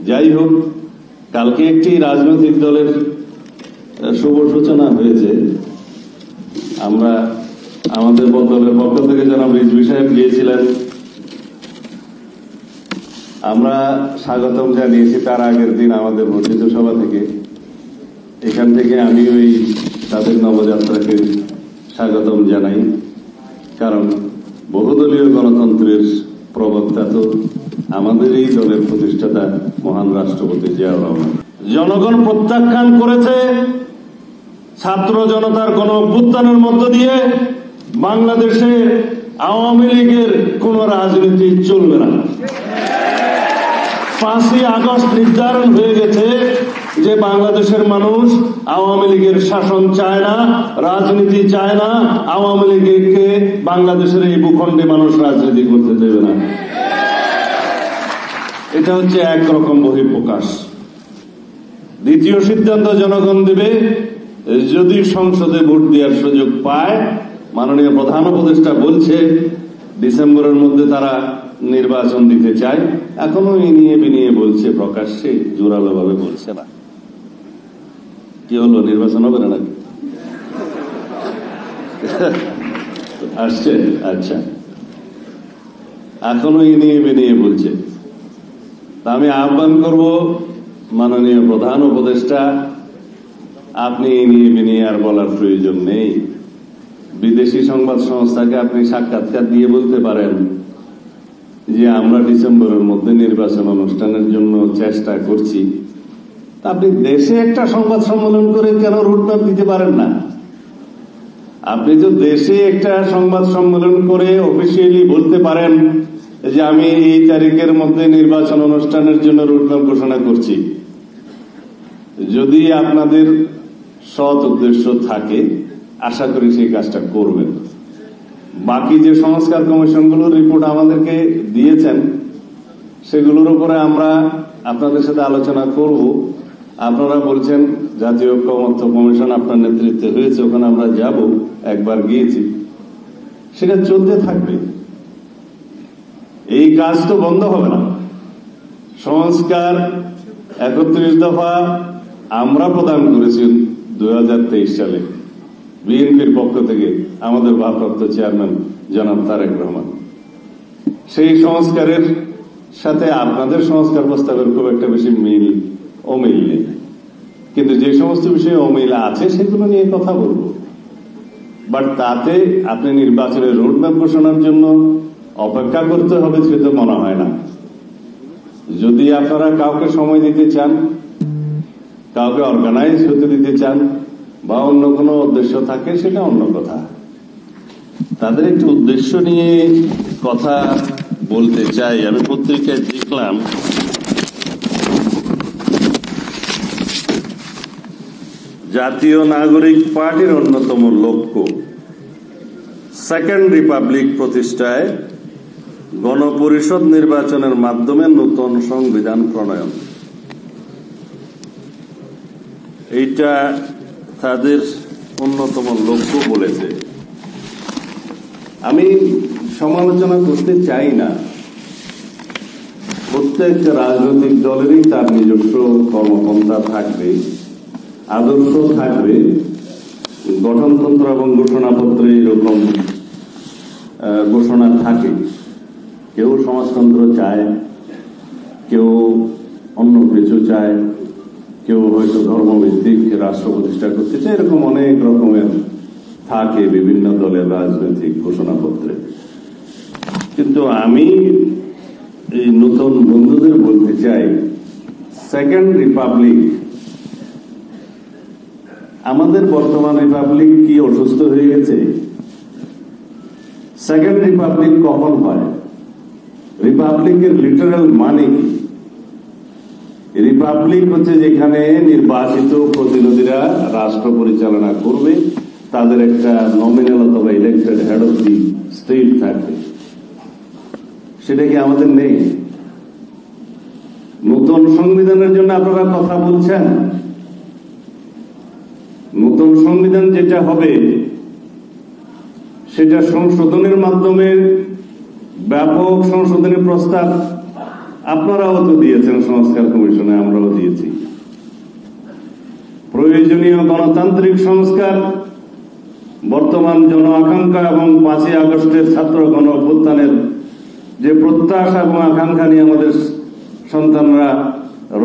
যাই হোক, কালকে একটি রাজনৈতিক দলের শুভ সূচনা হয়েছে। আমরা আমাদের দলের পক্ষ থেকে জনাব রিজভী সাহেব গিয়েছিলেন, আমরা স্বাগতম জানিয়েছি। তার আগের দিন আমাদের বর্ধিত সভা থেকে, এখান থেকে আমি ওই তাদের নবযাত্রাকে স্বাগতম জানাই। কারণ বহুদলীয় গণতন্ত্রের প্রবক্তা তো আমাদের এই দলের প্রতিষ্ঠাতা মহান রাষ্ট্রপতি জিয়াউর রহমান। জনগণ প্রত্যাখ্যান করেছে ছাত্র জনতার গণ অভ্যুত্থানের মধ্য দিয়ে বাংলাদেশে আওয়ামী লীগের কোন রাজনীতি চলবে না। 5ই আগস্ট নির্ধারণ হয়ে গেছে যে বাংলাদেশের মানুষ আওয়ামী লীগের শাসন চায় না, রাজনীতি চায় না। আওয়ামী লীগকে বাংলাদেশের এই ভূখণ্ডে মানুষ রাজনীতি করতে দেবে না। এটা হচ্ছে একরকম বহিঃপ্রকাশ। দ্বিতীয় সিদ্ধান্ত জনগণ দেবে যদি সংসদে ভোট দেওয়ার সুযোগ পায়। মাননীয় প্রধান উপদেষ্টা বলছে ডিসেম্বরের মধ্যে তারা নির্বাচন দিতে চায়। এখনো ইনিয়ে বিনিয়ে বলছে, প্রকাশ্যে জোরালো ভাবে বলছে না। কি হলো, নির্বাচন হবে না নাকি? আসছে, আচ্ছা, এখনো ইনিয়ে বিনিয়ে বলছে। আমি আহ্বান করব মাননীয় প্রধান উপদেষ্টা, আপনি ইনিয়ে বিনিয়ে আর বলার প্রয়োজন নেই। বিদেশি সংবাদ সংস্থাকে আপনি সাক্ষাৎকার দিয়ে বলতে পারেন যে আমরা ডিসেম্বরের মধ্যে নির্বাচন অনুষ্ঠানের জন্য চেষ্টা করছি। আপনি দেশে একটা সংবাদ সম্মেলন করে কেন রুটম্যাপ দিতে পারেন না? আপনি তো দেশে একটা সংবাদ সম্মেলন করে অফিসিয়ালি বলতে পারেন যে আমি এই তারিখের মধ্যে নির্বাচন অনুষ্ঠানের জন্য রুটম্যাপ ঘোষণা করছি। যদি আপনাদের সৎ উদ্দেশ্য থাকে, আশা করি সেই কাজটা করবেন। বাকি যে সংস্কার কমিশনগুলোর রিপোর্ট আমাদেরকে দিয়েছেন, সেগুলোর উপরে আমরা আপনাদের সাথে আলোচনা করব। আপনারা বলছেন জাতীয় ঐক্যমত্য কমিশন আপনার নেতৃত্বে হয়েছে, ওখানে আমরা যাব, একবার গিয়েছি, সেটা চলতে থাকবে। এই কাজ তো বন্ধ হবে না। সংস্কার 31 দফা আমরা প্রদান করেছি 2023 সালে বিএনপির পক্ষ থেকে আমাদের ভারপ্রাপ্ত চেয়ারম্যান জনাব তারেক রহমান। সেই সংস্কারের সাথে আপনাদের সংস্কার প্রস্তাবের খুব একটা বেশি অমিল নেই, কিন্তু যে সমস্ত বিষয়ে অমিল আছে সেগুলো নিয়ে কথা বলবো। বাট তাতে আপনি নির্বাচনের রোডম্যাপ ঘোষণার জন্য অপেক্ষা করতে হবে সেটা মনে হয় না। যদি আপনারা কাউকে সময় দিতে চান, কাউকে অর্গানাইজ হতে দিতে চান, বা অন্য কোনো উদ্দেশ্য থাকে, সেটা অন্য কথা। তাদের একটি উদ্দেশ্য নিয়ে কথা বলতে চাই। আমি পত্রিকায় দেখলাম জাতীয় নাগরিক পার্টির অন্যতম লক্ষ্য সেকেন্ড রিপাবলিক প্রতিষ্ঠায় গণপরিষদ নির্বাচনের মাধ্যমে নতুন সংবিধান প্রণয়ন। এইটা তাদের অন্যতম লক্ষ্য বলেছে। আমি সমালোচনা করতে চাই না। প্রত্যেক রাজনৈতিক দলেরই তার নিজস্ব কর্মপন্থা থাকবে, আদর্শ থাকবে। গঠনতন্ত্র এবং ঘোষণাপত্রে এরকম ঘোষণা থাকে। কেউ সমাজতন্ত্র চায়, কেউ অন্য কিছু চায়, কেউ হয়তো ধর্মভিত্তিক রাষ্ট্র প্রতিষ্ঠা করতে চায়। এরকম অনেক রকমের থাকে বিভিন্ন দলের রাজনৈতিক ঘোষণাপত্রে। কিন্তু আমি এই নতুন বন্ধুদের বলতে চাই, সেকেন্ড রিপাবলিক, আমাদের বর্তমান রিপাবলিক কি অসুস্থ হয়ে গেছে? সেকেন্ড রিপাবলিক কখন হয়? রিপাবলিকের লিটারাল মানে কি? রিপাবলিক হচ্ছে যেখানে নির্বাচিত প্রতিনিধিরা রাষ্ট্র পরিচালনা করবে, তাদের একটা নমিনাল অথবা elected head of the state থাকবে। সেটা কি আমাদের নেই? নতুন সংবিধানের জন্য আপনারা কথা বলছেন। নতুন সংবিধান যেটা হবে সেটা সংশোধনের মাধ্যমে ব্যাপক সংশোধনী প্রস্তাব আপনারাও তো দিয়েছেন সংস্কার কমিশনে, আমরাও দিয়েছি। প্রয়োজনীয় গণতান্ত্রিক সংস্কার, বর্তমান জন আকাঙ্ক্ষা এবং 5ই আগস্টের ছাত্র গণ অভ্যুত্থানের যে প্রত্যাশা এবং আকাঙ্ক্ষা নিয়ে আমাদের সন্তানরা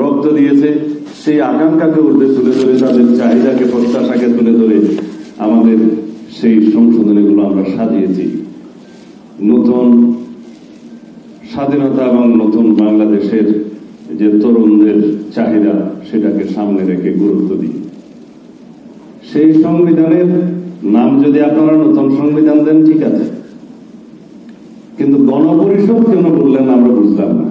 রক্ত দিয়েছে, সেই আকাঙ্ক্ষাকে ঊর্ধ্বে তুলে ধরে, তাদের চাহিদাকে, প্রত্যাশাকে তুলে ধরে আমাদের সেই সংশোধনীগুলো আমরা সাজিয়েছি। নতুন স্বাধীনতা এবং নতুন বাংলাদেশের যে তরুণদের চাহিদা, সেটাকে সামনে রেখে গুরুত্ব দিই। সেই সংবিধানের নাম যদি আপনারা নতুন সংবিধান দেন, ঠিক আছে, কিন্তু গণপরিষদ কেন বললেন আমরা বুঝলাম না।